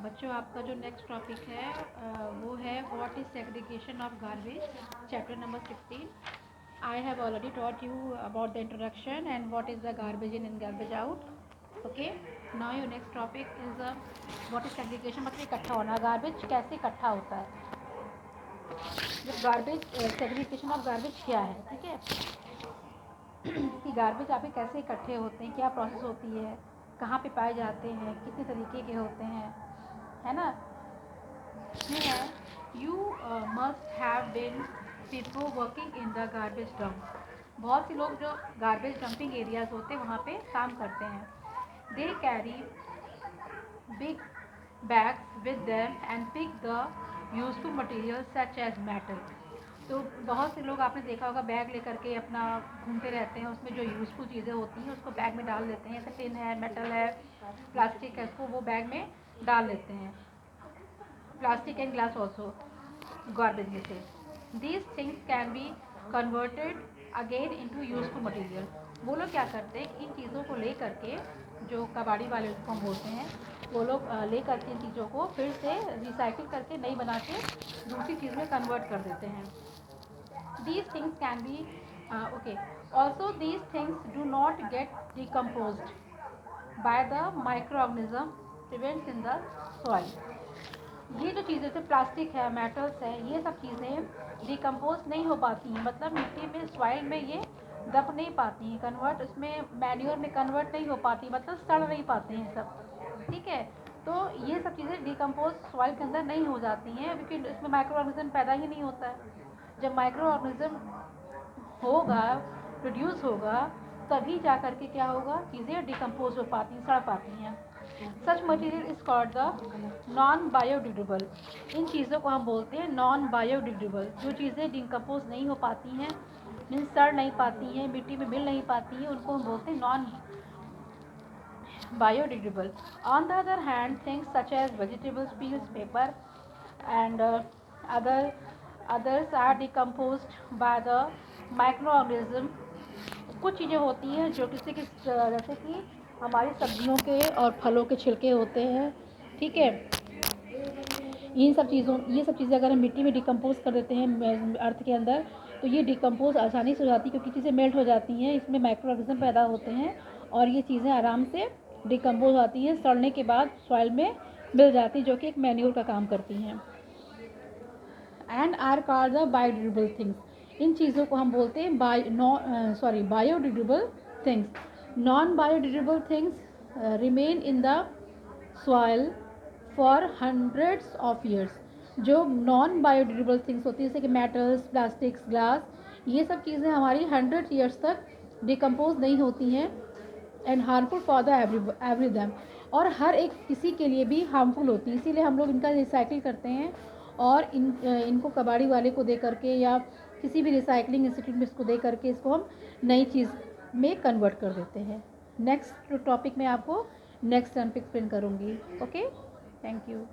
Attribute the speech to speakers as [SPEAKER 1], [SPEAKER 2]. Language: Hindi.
[SPEAKER 1] बच्चों आपका जो नेक्स्ट टॉपिक है वो है what is segregation of garbage, chapter number 16। I have already taught you about the introduction and what is the garbage in and garbage out. Okay, now your next topic is what is segregation, मतलब इकट्ठा होना। गार्बेज कैसे इकट्ठा होता है, जब गार्बेज सेग्रीगेशन ऑफ गार्बेज क्या है, ठीक है, कि गार्बेज आपके कैसे इकट्ठे होते हैं, क्या प्रोसेस होती है, कहाँ पे पाए जाते हैं, कितने तरीके के होते हैं, है ना। You must have been people working in the garbage dump. बहुत से लोग जो गार्बेज डंपिंग एरियाज होते हैं वहाँ पे काम करते हैं। They carry big bags with them and pick the useful material such as metal. तो बहुत से लोग आपने देखा होगा बैग लेकर के अपना घूमते रहते हैं, उसमें जो यूज़फुल चीज़ें होती हैं उसको बैग में डाल देते हैं, जैसे टिन है, मेटल है, प्लास्टिक है, उसको वो बैग में डाल देते हैं। Plastic and glass also garbage में से। These things can be converted again into useful material. वो लोग क्या करते हैं कि इन चीज़ों को ले करके, जो कबाड़ी वाले को हम बोलते हैं, वो लोग ले करके इन चीज़ों को फिर से रिसाइकिल करके नई बना के दूसरी चीज़ में कन्वर्ट कर देते हैं। These things can be okay. Also, these things do not get decomposed by the microorganism present in the soil. ये जो चीज़ें जैसे प्लास्टिक है, मेटल्स है, ये सब चीज़ें डिकम्पोज नहीं हो पाती हैं, मतलब मिट्टी में, सॉइल में ये दब नहीं पाती हैं, कन्वर्ट उसमें मैन्योर में कन्वर्ट नहीं हो पाती, मतलब सड़ नहीं पाते हैं सब, ठीक है। तो ये सब चीज़ें डिकम्पोज सॉइल के अंदर नहीं हो जाती हैं, क्योंकि इसमें माइक्रो ऑर्गेनिज्म पैदा ही नहीं होता है। जब माइक्रो ऑर्गेनिज्म होगा, प्रोड्यूस होगा, तभी जा कर के क्या होगा, चीज़ें डिकम्पोज हो पाती हैं, सड़ पाती हैं। Such material is called the non biodegradable. इन चीज़ों को हम बोलते हैं नॉन बायोडिग्रेडेबल। जो चीज़ें डिकम्पोज नहीं हो पाती हैं, मीन्स सड़ नहीं पाती हैं, मिट्टी में मिल नहीं पाती हैं, उनको हम बोलते हैं non biodegradable. On the other hand, things such as vegetables, peels, paper and others are decomposed by the microorganism। कुछ चीज़ें होती हैं जो किसी किस, जैसे कि हमारी सब्जियों के और फलों के छिलके होते हैं, ठीक है। ये सब चीज़ें अगर हम मिट्टी में डिकम्पोज कर देते हैं अर्थ के अंदर, तो ये डिकम्पोज आसानी से हो जाती है, क्योंकि चीज़ें मेल्ट हो जाती हैं, इसमें माइक्रो ऑर्गेनिज्म पैदा होते हैं और ये चीज़ें आराम से डिकम्पोज आती हैं, सड़ने के बाद सॉइल में मिल जाती हैं, जो कि एक मैन्योर का काम करती हैं। And are called the biodegradable things. इन चीज़ों को हम बोलते हैं biodegradable things. Non biodegradable things remain in the soil for hundreds of years. जो नॉन बायोडिग्रेडेबल थिंग्स होती है, जैसे कि मेटल्स, प्लास्टिक्स, ग्लास, ये सब चीज़ें हमारी 100 ईयर्स तक डिकम्पोज नहीं होती हैं and harmful for the every them, और हर एक किसी के लिए भी हार्मफुल होती है। इसीलिए हम लोग इनका रिसाइकिल करते हैं और इनको कबाड़ी वाले को दे करके या किसी भी रिसाइकलिंग इंस्टीट्यूट में इसको दे करके इसको हम नई चीज़ में कन्वर्ट कर देते हैं। नेक्स्ट टॉपिक में आपको नेक्स्ट टर्म पे एक्सप्लेन करूँगी। Okay, thank you.